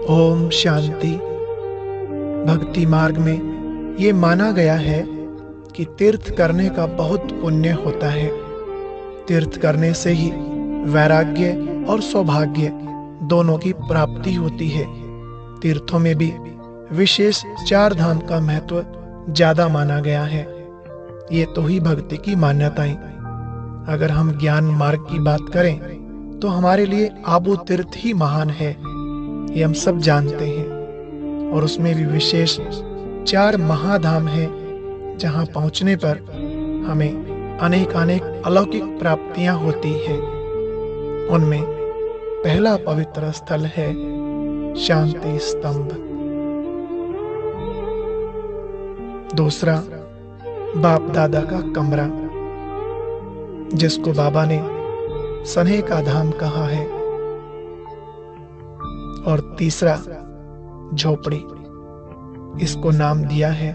ओम शांति। भक्ति मार्ग में ये माना गया है कि तीर्थ करने का बहुत पुण्य होता है। तीर्थ करने से ही वैराग्य और सौभाग्य दोनों की प्राप्ति होती है। तीर्थों में भी विशेष 4 धाम का महत्व ज्यादा माना गया है। ये तो ही भक्ति की मान्यताएं। अगर हम ज्ञान मार्ग की बात करें तो हमारे लिए आबू तीर्थ ही महान है, ये हम सब जानते हैं। और उसमें भी विशेष 4 महाधाम हैं जहां पहुंचने पर हमें अनेक अलौकिक प्राप्तियां होती है। उनमें पहला पवित्र स्थल है शांति स्तंभ, दूसरा बाप दादा का कमरा जिसको बाबा ने सनेह का धाम कहा है, और तीसरा झोपड़ी, इसको नाम दिया है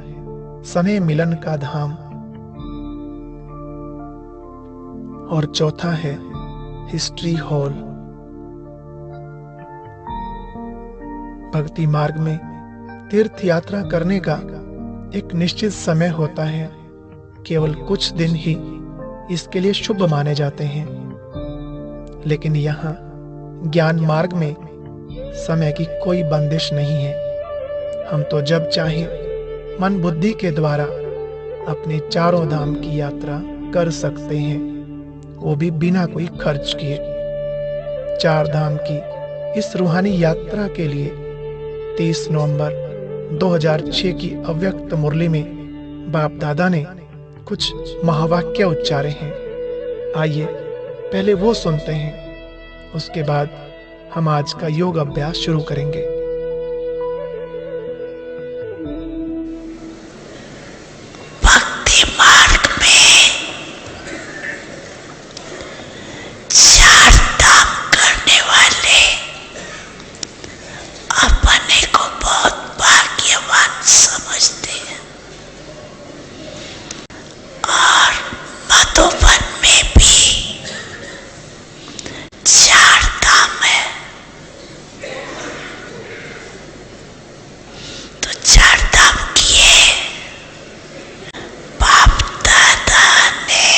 सनेह मिलन का धाम, और चौथा है हिस्ट्री हॉल। भक्ति मार्ग में तीर्थ यात्रा करने का एक निश्चित समय होता है। केवल कुछ दिन ही इसके लिए शुभ माने जाते हैं, लेकिन यहाँ ज्ञान मार्ग में समय की कोई बंदिश नहीं है। हम तो जब चाहे मन बुद्धि के द्वारा अपने 4 धाम की यात्रा कर सकते हैं, वो भी बिना कोई खर्च किए। 4 धाम की इस रूहानी यात्रा के लिए 30 नवंबर 2006 की अव्यक्त मुरली में बाप दादा ने कुछ महावाक्य उच्चारे हैं। आइए पहले वो सुनते हैं, उसके बाद हम आज का योग अभ्यास शुरू करेंगे। भक्ति मार्ग में 4 धाम करने वाले अपने को बहुत भाग्यवान समझते हैं, और मधुबन में भी 4 धाम है। तो 4 धाम किए बाप दादा ने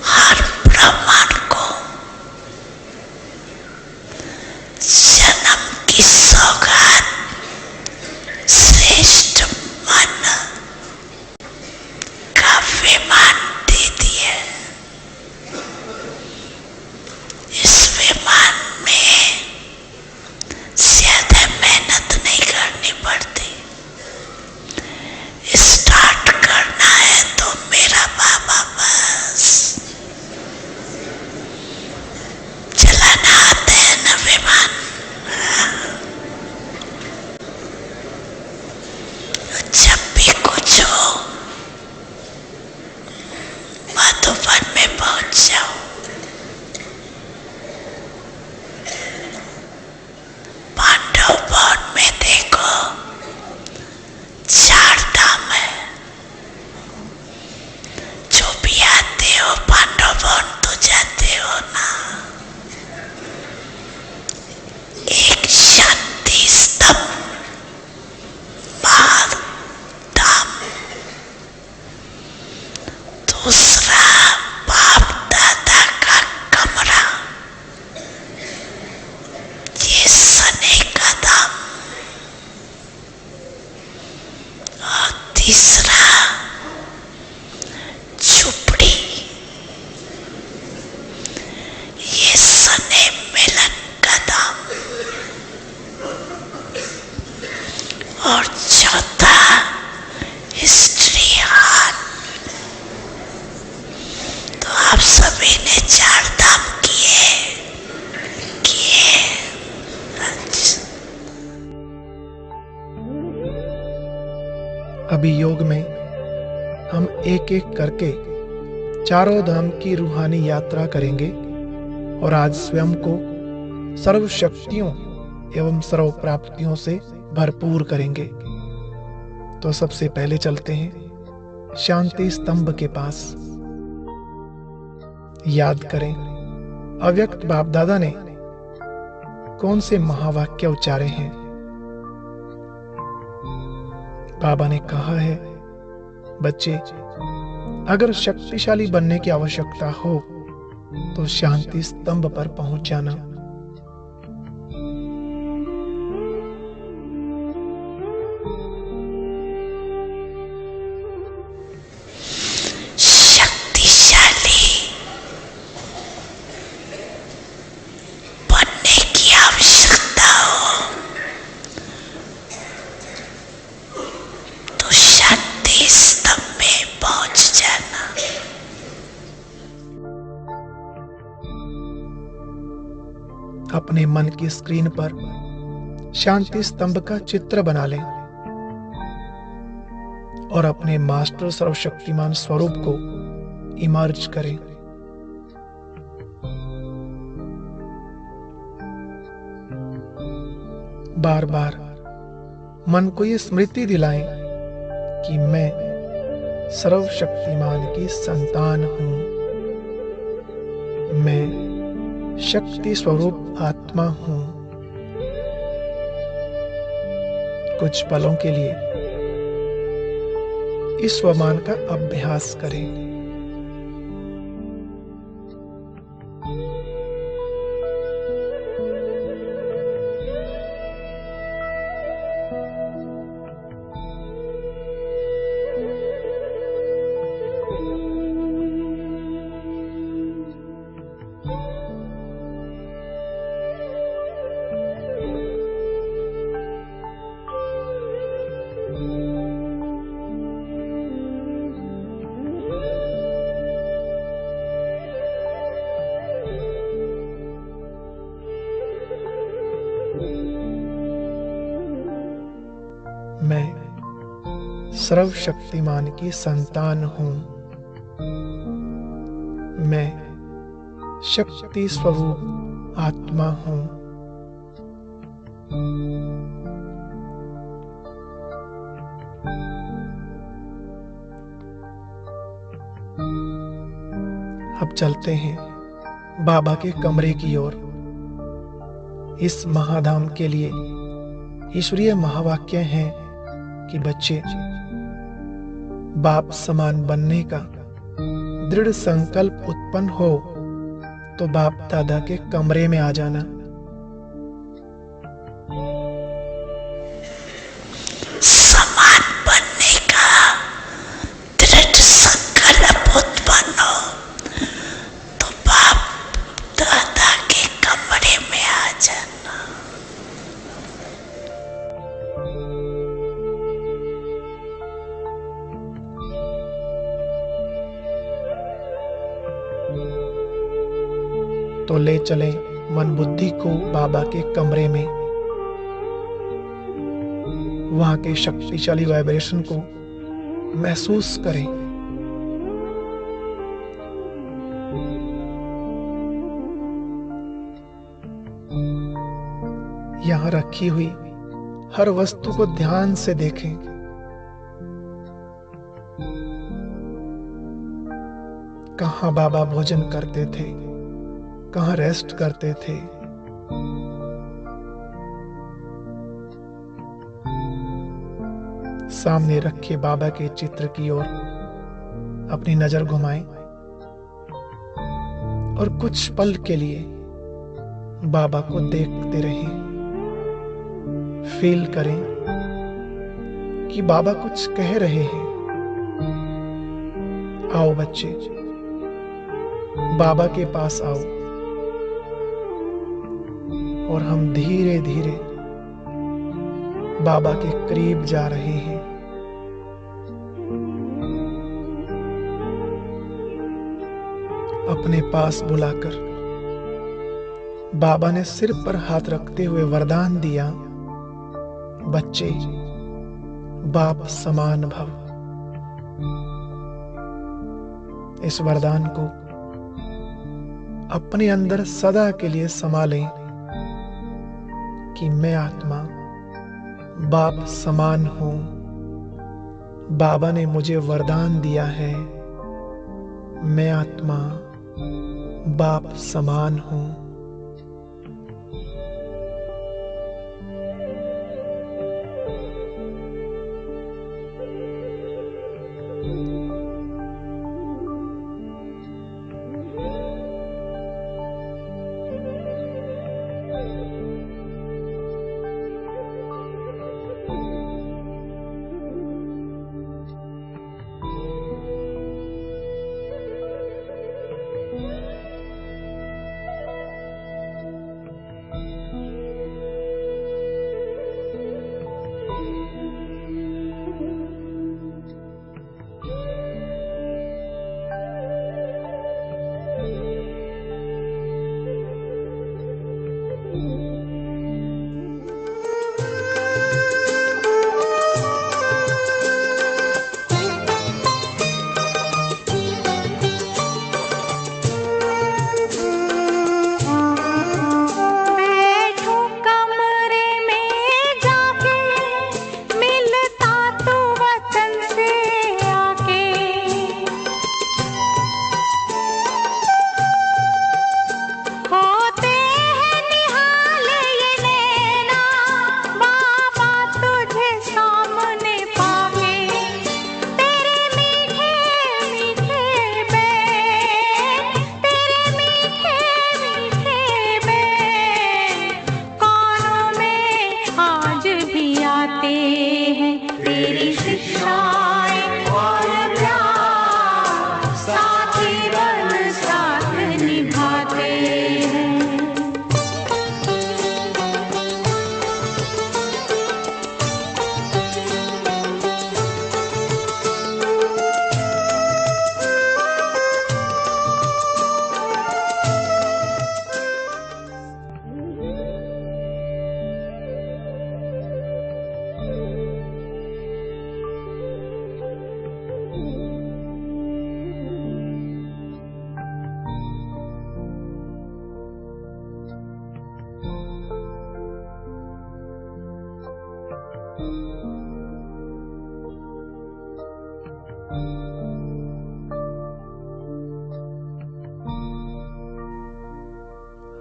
हर ब्राह्मण को जन्म की सौगात श्रेष्ठ मन का विमान दे दिया। इस विमान में ज्यादा मेहनत नहीं करनी पड़ती। स्टार्ट करना है तो मेरा बाबा बस चलाना आता है ना विमान। जब भी कुछ हो मधुबन में पहुंच जाओ। पांडव भवन में देखो 4 धाम है। जो भी आते हो पांडव भवन तो जाते हो ना। एक शांति स्तंभ महाधाम, दूसरा बाप दादा का कमरा, ये सनेह का धाम, और तीसरा झोपड़ी, ये सनेह मिलन का धाम, और चौथा हिस्ट्री हॉल। तो आप सभी ने 4 धाम किए। अच्छा। अभी योग में हम एक एक करके 4 धाम की रूहानी यात्रा करेंगे और आज स्वयं को सर्व शक्तियों एवं सर्व प्राप्तियों से भरपूर करेंगे। तो सबसे पहले चलते हैं शांति स्तंभ के पास। याद करें, अव्यक्त बाप दादा ने कौन से महावाक्य उच्चारे हैं। बाबा ने कहा है, बच्चे, अगर शक्तिशाली बनने की आवश्यकता हो तो शांति स्तंभ पर पहुंच जाना। शक्तिशाली बनने की आवश्यकता हो तो शांति स्तंभ में पहुंच जाना। अपने मन की स्क्रीन पर शांति स्तंभ का चित्र बना लें और अपने मास्टर सर्वशक्तिमान स्वरूप को इमर्ज करें। बार बार मन को ये स्मृति दिलाएं कि मैं सर्वशक्तिमान की संतान हूं, मैं शक्ति स्वरूप आत्मा हूं। कुछ पलों के लिए इस स्वमान का अभ्यास करें। मैं सर्वशक्तिमान की संतान हूं, मैं शक्ति स्वरूप आत्मा हूं। अब चलते हैं बाबा के कमरे की ओर। इस महाधाम के लिए ईश्वरीय महावाक्य हैं कि बच्चे, बाप समान बनने का दृढ़ संकल्प उत्पन्न हो तो बाप दादा के कमरे में आ जाना। समान बनने का दृढ़ संकल्प उत्पन्न हो तो बाप दादा के कमरे में आ जाना। तो ले चलें मन बुद्धि को बाबा के कमरे में। वहां के शक्तिशाली वाइब्रेशन को महसूस करें। यहां रखी हुई हर वस्तु को ध्यान से देखें। कहां बाबा भोजन करते थे, कहां रेस्ट करते थे। सामने रखे बाबा के चित्र की ओर अपनी नजर घुमाएं और कुछ पल के लिए बाबा को देखते रहें। फील करें कि बाबा कुछ कह रहे हैं। आओ बच्चे, बाबा के पास आओ और हम धीरे धीरे बाबा के करीब जा रहे हैं। अपने पास बुलाकर बाबा ने सिर पर हाथ रखते हुए वरदान दिया, बच्चे बाप समान भव। इस वरदान को अपने अंदर सदा के लिए समा लें कि मैं आत्मा बाप समान हूं। बाबा ने मुझे वरदान दिया है, मैं आत्मा बाप समान हूं।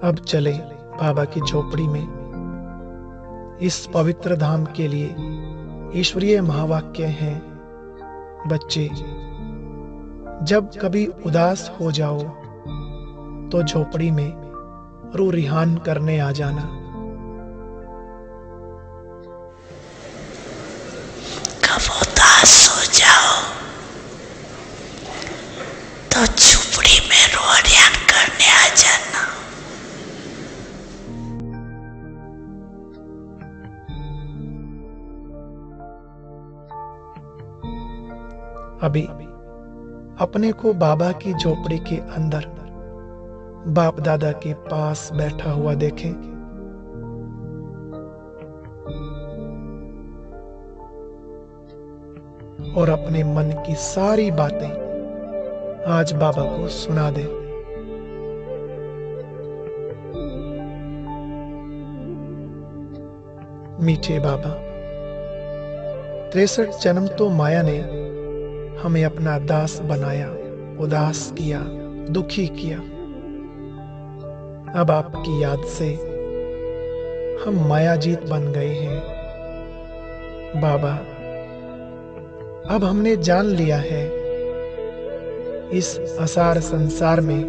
अब चले बाबा की झोपड़ी में। इस पवित्र धाम के लिए ईश्वरीय महावाक्य हैं, बच्चे, जब कभी उदास हो जाओ तो झोपड़ी में रू रिहान करने आ जाना। कब उदास हो जाओ तो झोपड़ी में रोरियान करने आ जाना। अभी अपने को बाबा की झोपड़ी के अंदर बाप दादा के पास बैठा हुआ देखें। और अपने मन की सारी बातें आज बाबा को सुना दे। मीठे बाबा, 63 जन्म तो माया ने हमें अपना दास बनाया, उदास किया, दुखी किया। अब आपकी याद से हम मायाजीत बन गए हैं। बाबा, अब हमने जान लिया है, इस असार संसार में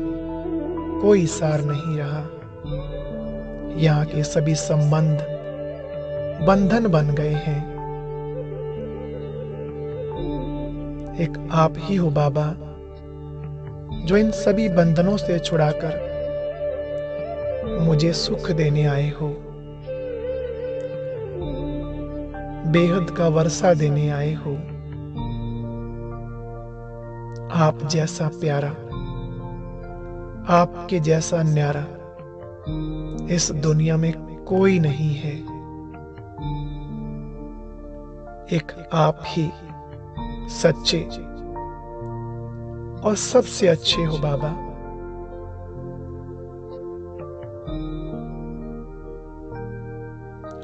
कोई सार नहीं रहा। यहाँ के सभी संबंध बंधन बन गए हैं। एक आप ही हो बाबा, जो इन सभी बंधनों से छुड़ाकर मुझे सुख देने आए हो, बेहद का वर्षा देने आए हो। आप जैसा प्यारा, आपके जैसा न्यारा इस दुनिया में कोई नहीं है। एक आप ही सच्चे और सबसे अच्छे हो बाबा।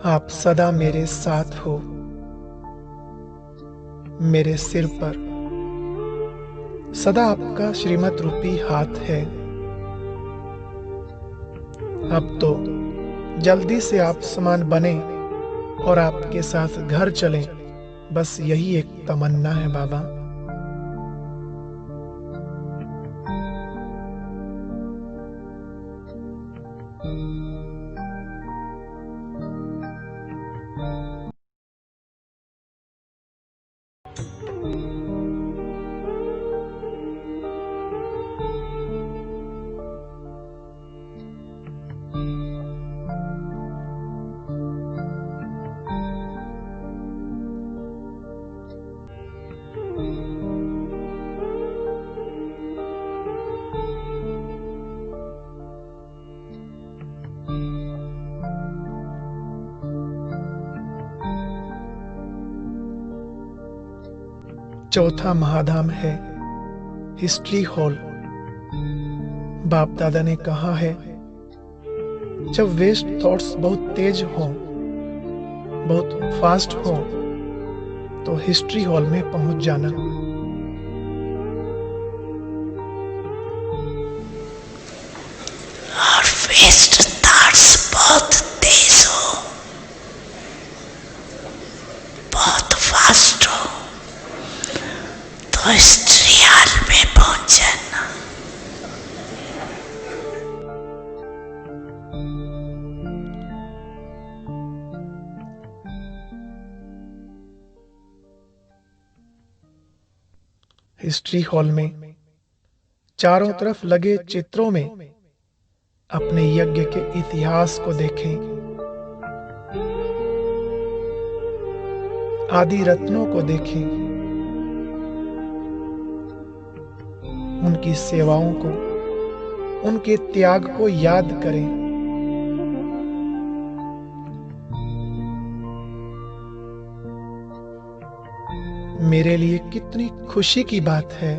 आप सदा मेरे साथ हो। मेरे सिर पर सदा आपका श्रीमत रूपी हाथ है। अब तो जल्दी से आप समान बने और आपके साथ घर चलें, बस यही एक तमन्ना है बाबा। चौथा महाधाम है हिस्ट्री हॉल। बाप दादा ने कहा है, जब वेस्ट थॉट्स बहुत तेज हों, बहुत फास्ट हों, तो हिस्ट्री हॉल में पहुंच जाना। और वेस्ट थॉट्स बहुत तेज हो, बहुत फास्ट हो, तो हिस्ट्री हॉल में पहुंच जाना। हिस्ट्री हॉल में चारों तरफ लगे चित्रों में अपने यज्ञ के इतिहास को देखें। आदि रत्नों को देखें, उनकी सेवाओं को, उनके त्याग को याद करें। मेरे लिए कितनी खुशी की बात है,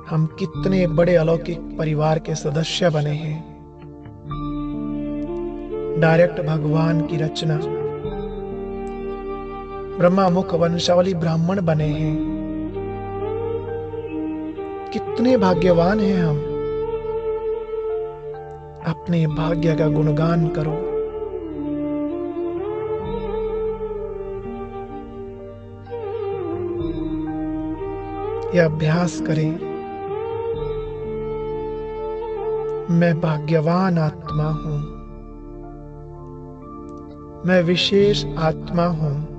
हम कितने बड़े अलौकिक परिवार के सदस्य बने हैं। डायरेक्ट भगवान की रचना, ब्रह्मा मुख वंशावली ब्राह्मण बने हैं। कितने भाग्यवान हैं हम। अपने भाग्य का गुणगान करो। यह अभ्यास करें। मैं भाग्यवान आत्मा हूं। मैं विशेष आत्मा हूं।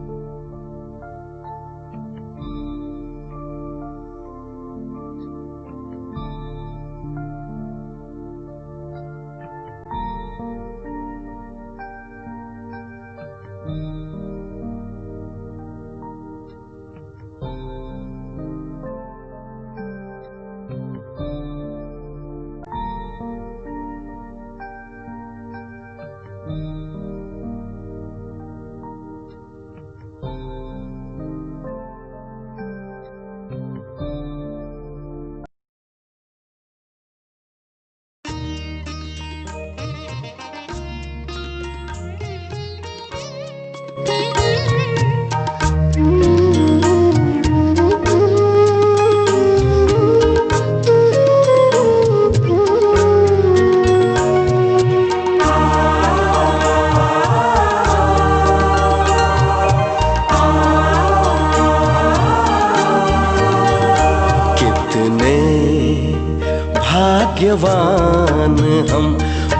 भाग्यवान हम,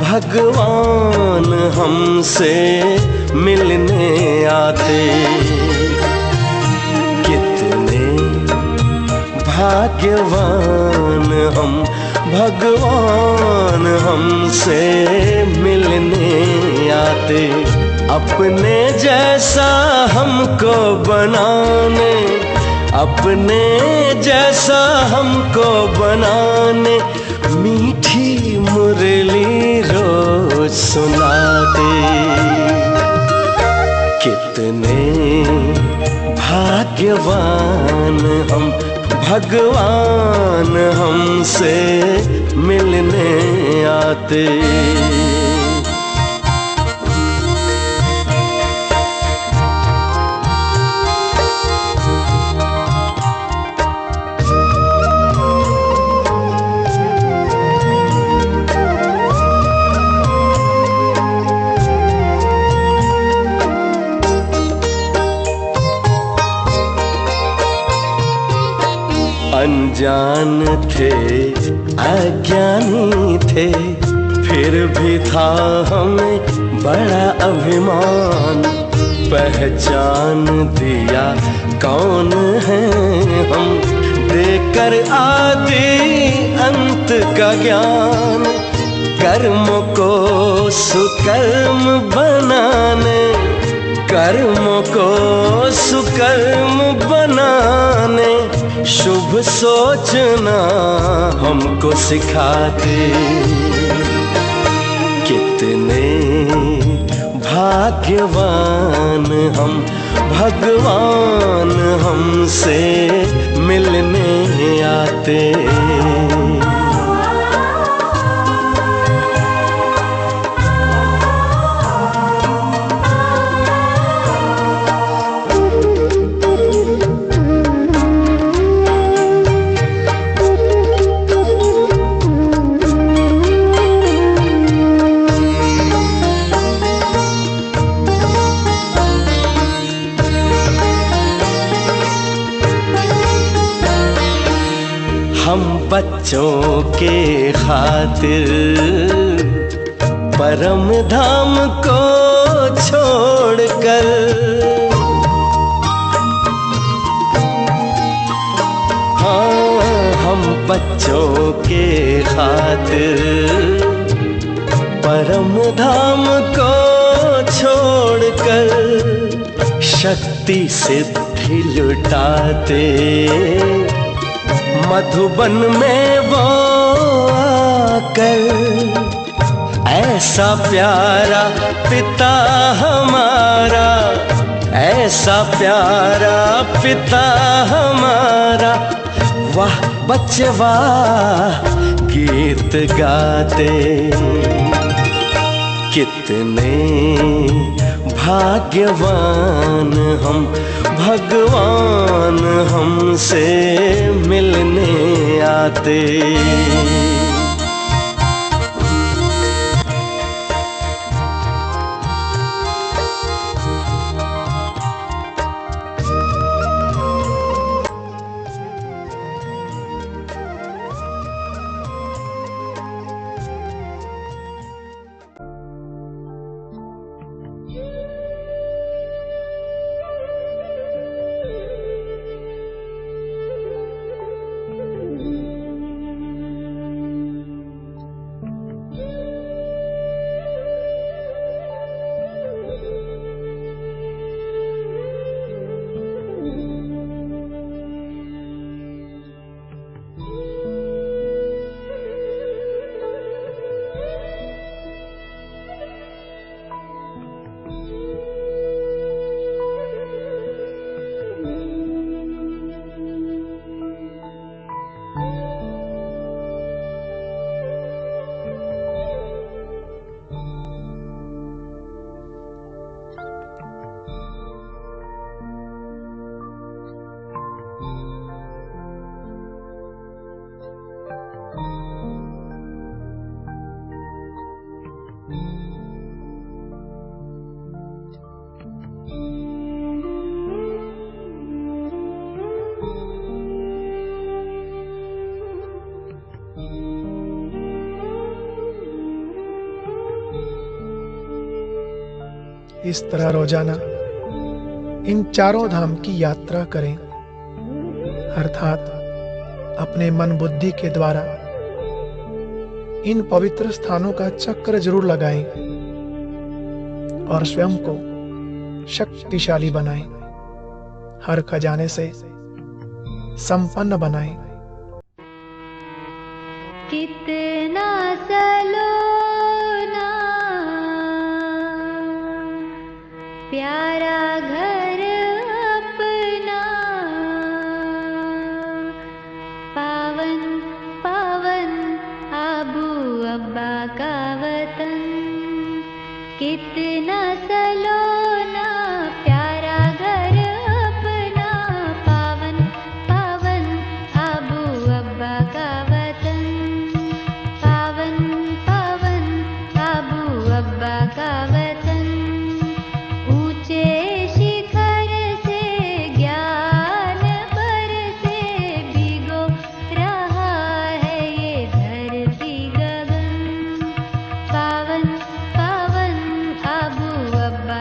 भगवान हमसे मिलने आते। कितने भाग्यवान हम, भगवान हमसे मिलने आते। अपने जैसा हमको बनाने, अपने जैसा हमको बनाने मीठी मुरली रोज सुनाते। कितने भाग्यवान हम, भगवान हमसे मिलने आते। अनजान थे, अज्ञानी थे, फिर भी था हमें बड़ा अभिमान। पहचान दिया कौन है हम, देकर आदि अंत का ज्ञान। कर्मों को सुकर्म बनाने, कर्मों को सुकर्म बनाने शुभ सोचना हमको सिखाते। कितने भाग्यवान हम, भगवान हमसे मिलने आते। हम बच्चों के खातिर परम धाम को छोड़कर, हाँ हम बच्चों के खातिर परम धाम को छोड़कर शक्ति सिद्धि लुटाते। मधुबन में वो आकर ऐसा प्यारा पिता हमारा, ऐसा प्यारा पिता हमारा, वाह बच्चे वाह गीत गाते। कितने भाग्यवान हम, भगवान हमसे मिलने नाते। इस तरह रोजाना इन चारों धाम की यात्रा करें, अर्थात अपने मन बुद्धि के द्वारा इन पवित्र स्थानों का चक्र जरूर लगाएं और स्वयं को शक्तिशाली बनाएं, हर खजाने से संपन्न बनाएं। कितना सलोना प्यारा घर अपना, पावन पावन आबू अब्बा का वतन। कितना सलोना प्यारा घर अपना, पावन पावन आबू अब्बा का वतन। पावन पावन आबू अब्बा का वतन। ऊंचे शिखर से ज्ञान बरसे, भिगो रहा है ये धरती गगन। पावन पावन आबू अब्बा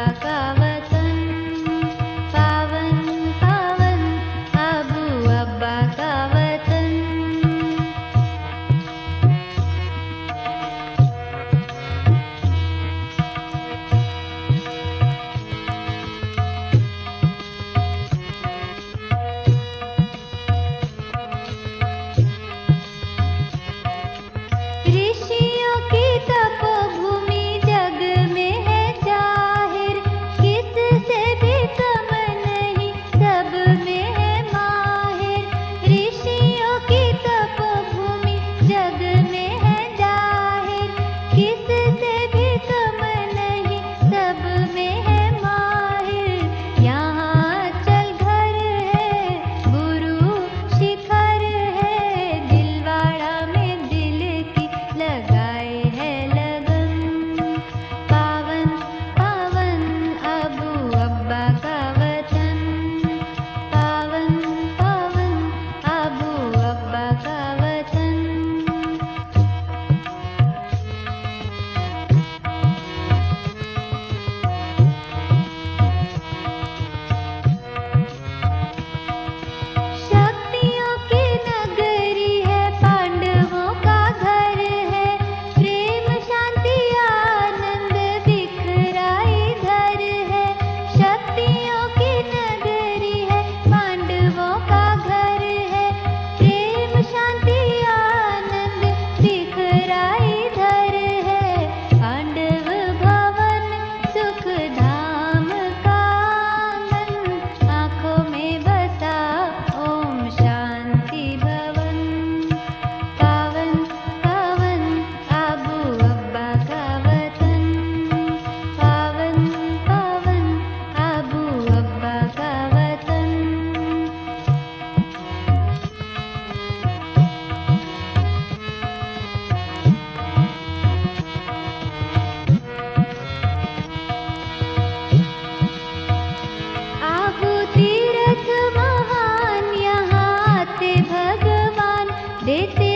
ते